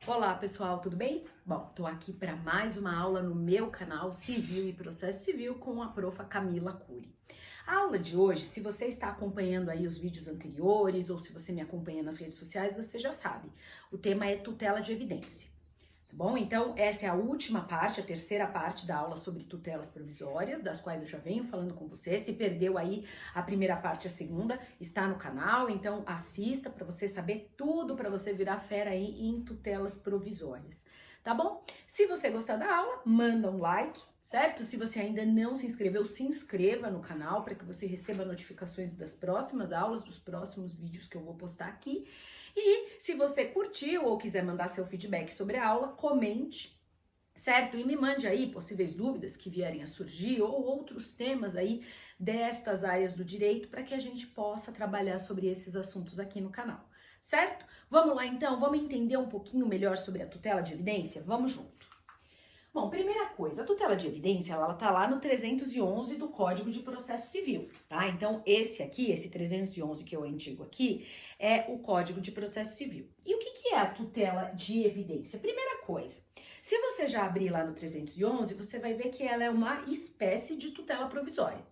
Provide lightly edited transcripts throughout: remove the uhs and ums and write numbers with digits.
Olá pessoal, tudo bem? Bom, tô aqui para mais uma aula no meu canal Civil e Processo Civil com a profa Camila Cury. A aula de hoje, se você está acompanhando aí os vídeos anteriores ou se você me acompanha nas redes sociais, você já sabe. O tema é tutela de evidência. Tá bom? Então, essa é a última parte, a terceira parte da aula sobre tutelas provisórias, das quais eu já venho falando com você. Se perdeu aí a primeira parte e a segunda, está no canal, então assista para você saber tudo, para você virar fera aí em tutelas provisórias, tá bom? Se você gostar da aula, manda um like, certo? Se você ainda não se inscreveu, se inscreva no canal para que você receba notificações das próximas aulas, dos próximos vídeos que eu vou postar aqui. E se você curtiu ou quiser mandar seu feedback sobre a aula, comente, certo? E me mande aí possíveis dúvidas que vierem a surgir ou outros temas aí destas áreas do direito para que a gente possa trabalhar sobre esses assuntos aqui no canal, certo? Vamos lá então, vamos entender um pouquinho melhor sobre a tutela de evidência? Vamos junto. Bom, primeira coisa, a tutela de evidência, ela tá lá no 311 do Código de Processo Civil, tá? Então, esse aqui, esse 311 que é o antigo aqui, é o Código de Processo Civil. E o que é a tutela de evidência? Primeira coisa, se você já abrir lá no 311, você vai ver que ela é uma espécie de tutela provisória.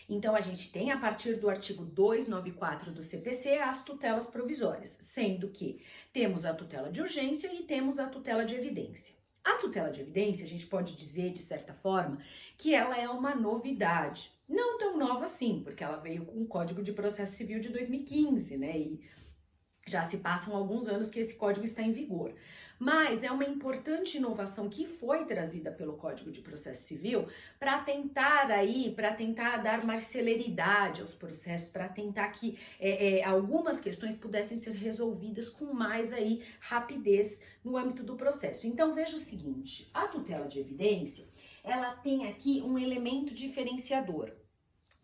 Então, a gente tem, a partir do artigo 294 do CPC, as tutelas provisórias, sendo que temos a tutela de urgência e temos a tutela de evidência. A tutela de evidência, a gente pode dizer, de certa forma, que ela é uma novidade. Não tão nova assim, porque ela veio com o Código de Processo Civil de 2015, né? E já se passam alguns anos que esse código está em vigor. Mas é uma importante inovação que foi trazida pelo Código de Processo Civil para tentar dar mais celeridade aos processos, para tentar que algumas questões pudessem ser resolvidas com mais aí rapidez no âmbito do processo. Então veja o seguinte, a tutela de evidência, ela tem aqui um elemento diferenciador.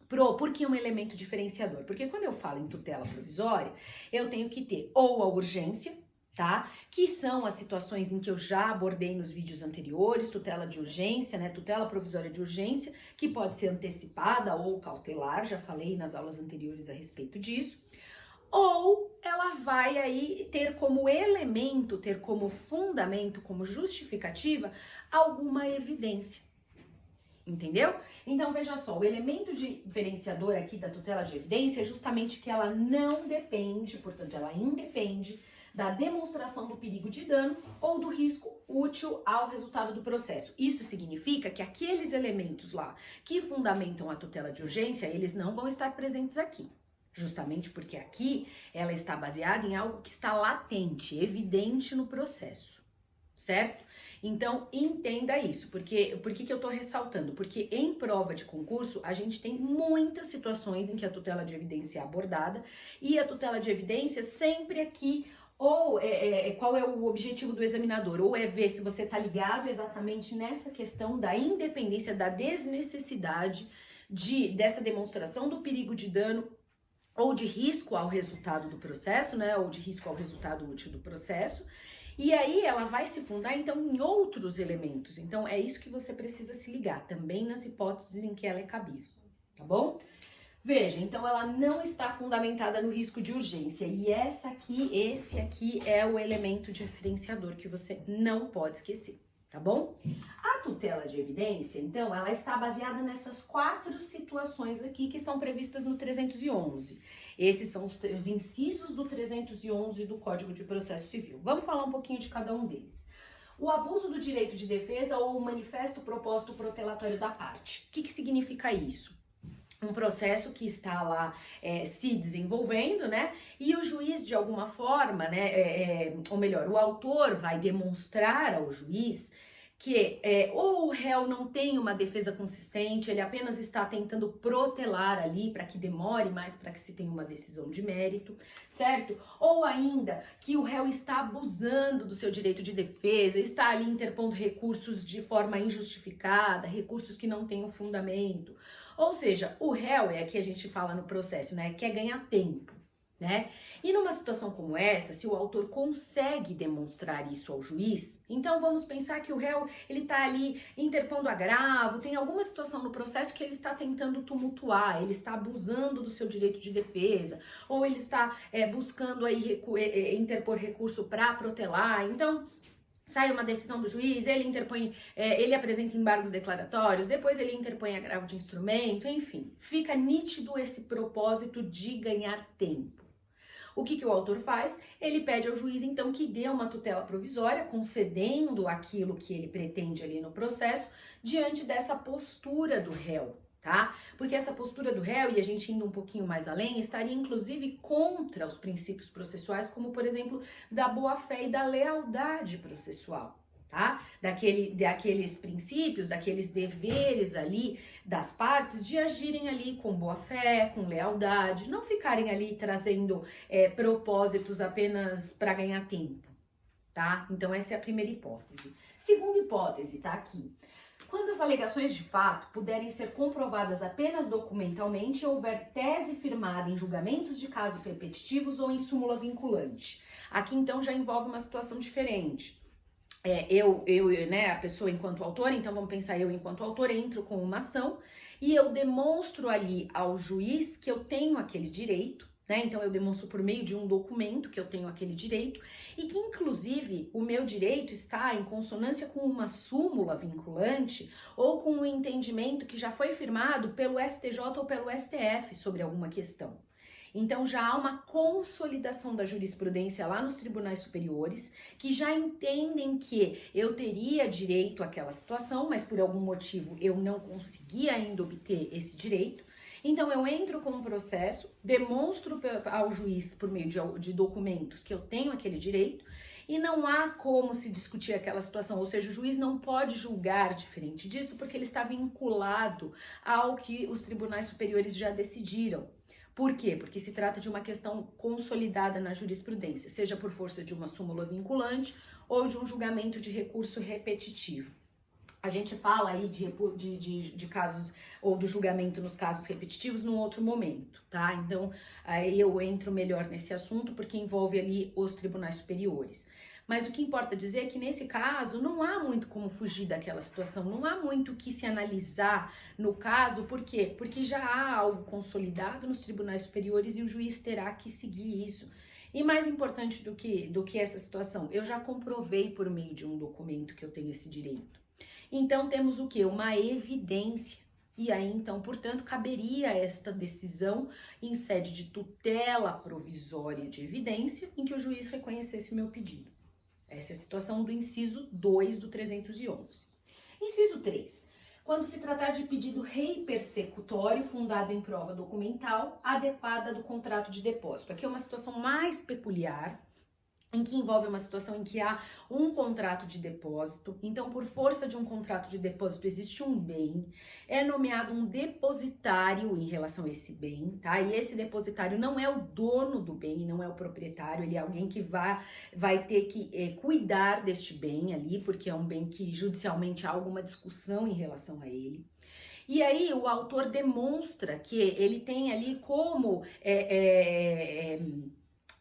Por que um elemento diferenciador? Porque quando eu falo em tutela provisória, eu tenho que ter ou a urgência, tá? Que são as situações em que eu já abordei nos vídeos anteriores, tutela de urgência, né? Tutela provisória de urgência, que pode ser antecipada ou cautelar, já falei nas aulas anteriores a respeito disso. Ou ela vai aí ter como elemento, ter como fundamento, como justificativa, alguma evidência. Entendeu? Então, veja só, o elemento diferenciador aqui da tutela de evidência é justamente que ela não depende, portanto, ela independe da demonstração do perigo de dano ou do risco útil ao resultado do processo. Isso significa que aqueles elementos lá que fundamentam a tutela de urgência, eles não vão estar presentes aqui. Justamente porque aqui ela está baseada em algo que está latente, evidente no processo, certo? Então, entenda isso. Por que eu tô ressaltando? Porque em prova de concurso, a gente tem muitas situações em que a tutela de evidência é abordada e a tutela de evidência sempre aqui, ou qual é o objetivo do examinador? Ou é ver se você tá ligado exatamente nessa questão da independência, da desnecessidade dessa demonstração do perigo de dano ou de risco ao resultado do processo, né? Ou de risco ao resultado útil do processo. E aí ela vai se fundar, então, em outros elementos. Então, é isso que você precisa se ligar, também nas hipóteses em que ela é cabível, tá bom? Veja, então ela não está fundamentada no risco de urgência. E esse aqui é o elemento diferenciador que você não pode esquecer, tá bom? A tutela de evidência, então, ela está baseada nessas 4 situações aqui que estão previstas no 311. Esses são os incisos do 311 do Código de Processo Civil. Vamos falar um pouquinho de cada um deles. O abuso do direito de defesa ou o manifesto propósito protelatório da parte. O que significa isso? Um processo que está lá se desenvolvendo, né? E o juiz, de alguma forma, né? Ou melhor, o autor vai demonstrar ao juiz que ou o réu não tem uma defesa consistente, ele apenas está tentando protelar ali para que demore mais, para que se tenha uma decisão de mérito, certo? Ou ainda que o réu está abusando do seu direito de defesa, está ali interpondo recursos de forma injustificada, recursos que não têm um fundamento. Ou seja, o réu, aqui a gente fala no processo, né, quer ganhar tempo, né? E numa situação como essa, se o autor consegue demonstrar isso ao juiz, então vamos pensar que o réu, ele tá ali interpondo agravo, tem alguma situação no processo que ele está tentando tumultuar, ele está abusando do seu direito de defesa, ou ele está buscando aí interpor recurso para protelar. Então, sai uma decisão do juiz, ele interpõe, ele apresenta embargos declaratórios, depois ele interpõe agravo de instrumento, enfim, fica nítido esse propósito de ganhar tempo. O que o autor faz? Ele pede ao juiz, então, que dê uma tutela provisória, concedendo aquilo que ele pretende ali no processo, diante dessa postura do réu, tá? Porque essa postura do réu, e a gente indo um pouquinho mais além, estaria inclusive contra os princípios processuais, como, por exemplo, da boa-fé e da lealdade processual. Tá? Daqueles princípios, daqueles deveres ali das partes de agirem ali com boa fé, com lealdade, não ficarem ali trazendo propósitos apenas para ganhar tempo, tá? Então essa é a primeira hipótese. Segunda hipótese, tá aqui. Quando as alegações de fato puderem ser comprovadas apenas documentalmente e houver tese firmada em julgamentos de casos repetitivos ou em súmula vinculante. Aqui então já envolve uma situação diferente. Né, a pessoa enquanto autor, então vamos pensar, eu enquanto autor entro com uma ação e eu demonstro ali ao juiz que eu tenho aquele direito, né, então eu demonstro por meio de um documento que eu tenho aquele direito e que inclusive o meu direito está em consonância com uma súmula vinculante ou com um entendimento que já foi firmado pelo STJ ou pelo STF sobre alguma questão. Então já há uma consolidação da jurisprudência lá nos tribunais superiores, que já entendem que eu teria direito àquela situação, mas por algum motivo eu não consegui ainda obter esse direito. Então eu entro com um processo, demonstro ao juiz por meio de documentos que eu tenho aquele direito, e não há como se discutir aquela situação, ou seja, o juiz não pode julgar diferente disso, porque ele está vinculado ao que os tribunais superiores já decidiram. Por quê? Porque se trata de uma questão consolidada na jurisprudência, seja por força de uma súmula vinculante ou de um julgamento de recurso repetitivo. A gente fala aí de casos ou do julgamento nos casos repetitivos num outro momento, tá? Então, aí eu entro melhor nesse assunto porque envolve ali os tribunais superiores. Mas o que importa dizer é que nesse caso não há muito como fugir daquela situação, não há muito o que se analisar no caso, por quê? Porque já há algo consolidado nos tribunais superiores e o juiz terá que seguir isso. E mais importante do que essa situação, eu já comprovei por meio de um documento que eu tenho esse direito. Então temos o quê? Uma evidência. E aí, então, portanto, caberia esta decisão em sede de tutela provisória de evidência em que o juiz reconhecesse o meu pedido. Essa é a situação do inciso 2 do 311. Inciso 3. Quando se tratar de pedido reipersecutório fundado em prova documental adequada do contrato de depósito. Aqui é uma situação mais peculiar, em que envolve uma situação em que há um contrato de depósito, então por força de um contrato de depósito existe um bem, é nomeado um depositário em relação a esse bem, tá? E esse depositário não é o dono do bem, não é o proprietário, ele é alguém que vai ter que cuidar deste bem ali, porque é um bem que judicialmente há alguma discussão em relação a ele. E aí o autor demonstra que ele tem ali como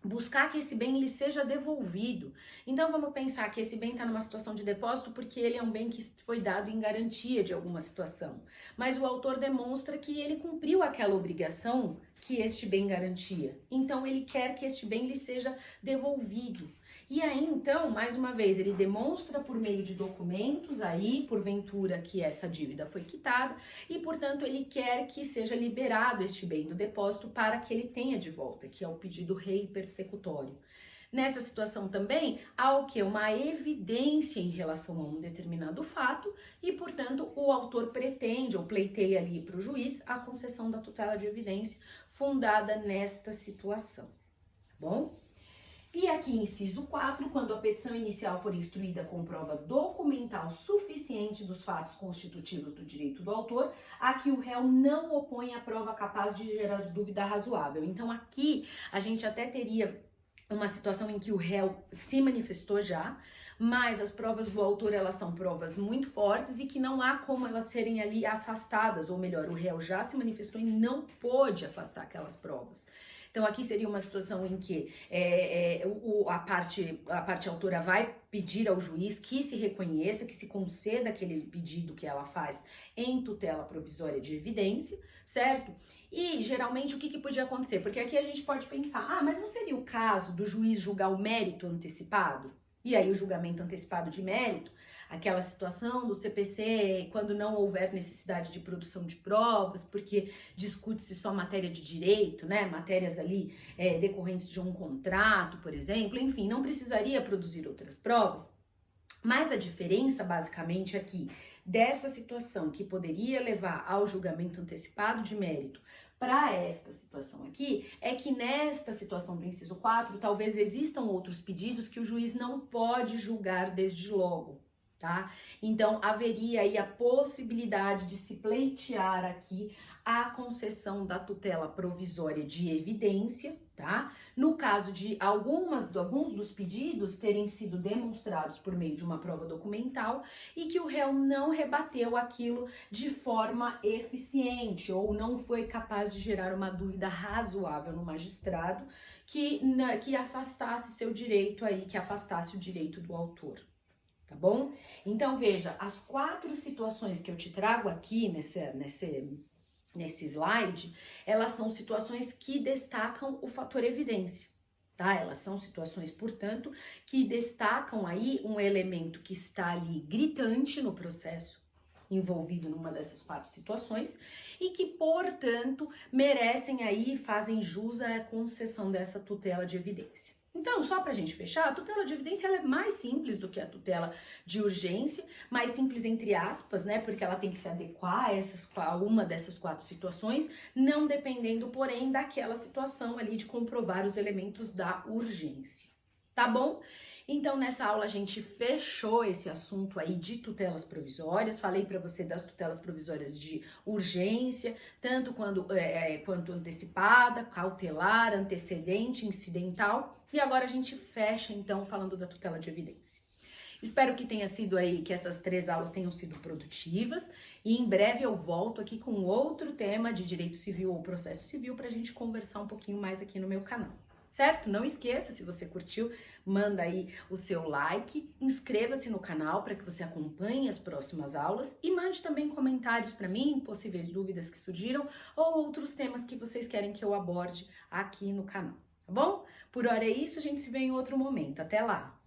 buscar que esse bem lhe seja devolvido. Então vamos pensar que esse bem está numa situação de depósito porque ele é um bem que foi dado em garantia de alguma situação. Mas o autor demonstra que ele cumpriu aquela obrigação que este bem garantia. Então ele quer que este bem lhe seja devolvido. E aí, então, mais uma vez, ele demonstra por meio de documentos aí, porventura, que essa dívida foi quitada e, portanto, ele quer que seja liberado este bem do depósito para que ele tenha de volta, que é o pedido reipersecutório. Nessa situação também, há o que? Uma evidência em relação a um determinado fato e, portanto, o autor pretende ou pleiteia ali para o juiz a concessão da tutela de evidência fundada nesta situação, tá bom? E aqui, inciso 4, quando a petição inicial for instruída com prova documental suficiente dos fatos constitutivos do direito do autor, aqui o réu não opõe a prova capaz de gerar dúvida razoável. Então aqui a gente até teria uma situação em que o réu se manifestou já, mas as provas do autor, elas são provas muito fortes e que não há como elas serem ali afastadas, ou melhor, o réu já se manifestou e não pôde afastar aquelas provas. Então aqui seria uma situação em que a parte autora vai pedir ao juiz que se reconheça, que se conceda aquele pedido que ela faz em tutela provisória de evidência, certo? E geralmente o que podia acontecer? Porque aqui a gente pode pensar, mas não seria o caso do juiz julgar o mérito antecipado? E aí o julgamento antecipado de mérito, aquela situação do CPC, quando não houver necessidade de produção de provas, porque discute-se só matéria de direito, né? Matérias ali decorrentes de um contrato, por exemplo, enfim, não precisaria produzir outras provas. Mas a diferença, basicamente, aqui dessa situação que poderia levar ao julgamento antecipado de mérito para esta situação aqui, é que nesta situação do inciso 4, talvez existam outros pedidos que o juiz não pode julgar desde logo, tá? Então, haveria aí a possibilidade de se pleitear aqui a concessão da tutela provisória de evidência, tá? No caso de alguns dos pedidos terem sido demonstrados por meio de uma prova documental e que o réu não rebateu aquilo de forma eficiente ou não foi capaz de gerar uma dúvida razoável no magistrado que afastasse seu direito aí, que afastasse o direito do autor. Tá bom? Então, veja, as 4 situações que eu te trago aqui nesse slide, elas são situações que destacam o fator evidência, tá? Elas são situações, portanto, que destacam aí um elemento que está ali gritante no processo, envolvido numa dessas 4 situações, e que, portanto, merecem aí, fazem jus à concessão dessa tutela de evidência. Então, só para a gente fechar, a tutela de evidência ela é mais simples do que a tutela de urgência, mais simples entre aspas, né? Porque ela tem que se adequar a uma dessas 4 situações, não dependendo, porém, daquela situação ali de comprovar os elementos da urgência. Tá bom? Então, nessa aula a gente fechou esse assunto aí de tutelas provisórias, falei para você das tutelas provisórias de urgência, tanto quanto antecipada, cautelar, antecedente, incidental, e agora a gente fecha então falando da tutela de evidência. Espero que tenha sido aí, que essas 3 aulas tenham sido produtivas, e em breve eu volto aqui com outro tema de direito civil ou processo civil para a gente conversar um pouquinho mais aqui no meu canal. Certo? Não esqueça, se você curtiu, manda aí o seu like, inscreva-se no canal para que você acompanhe as próximas aulas e mande também comentários para mim, possíveis dúvidas que surgiram ou outros temas que vocês querem que eu aborde aqui no canal, tá bom? Por hora é isso, a gente se vê em outro momento. Até lá!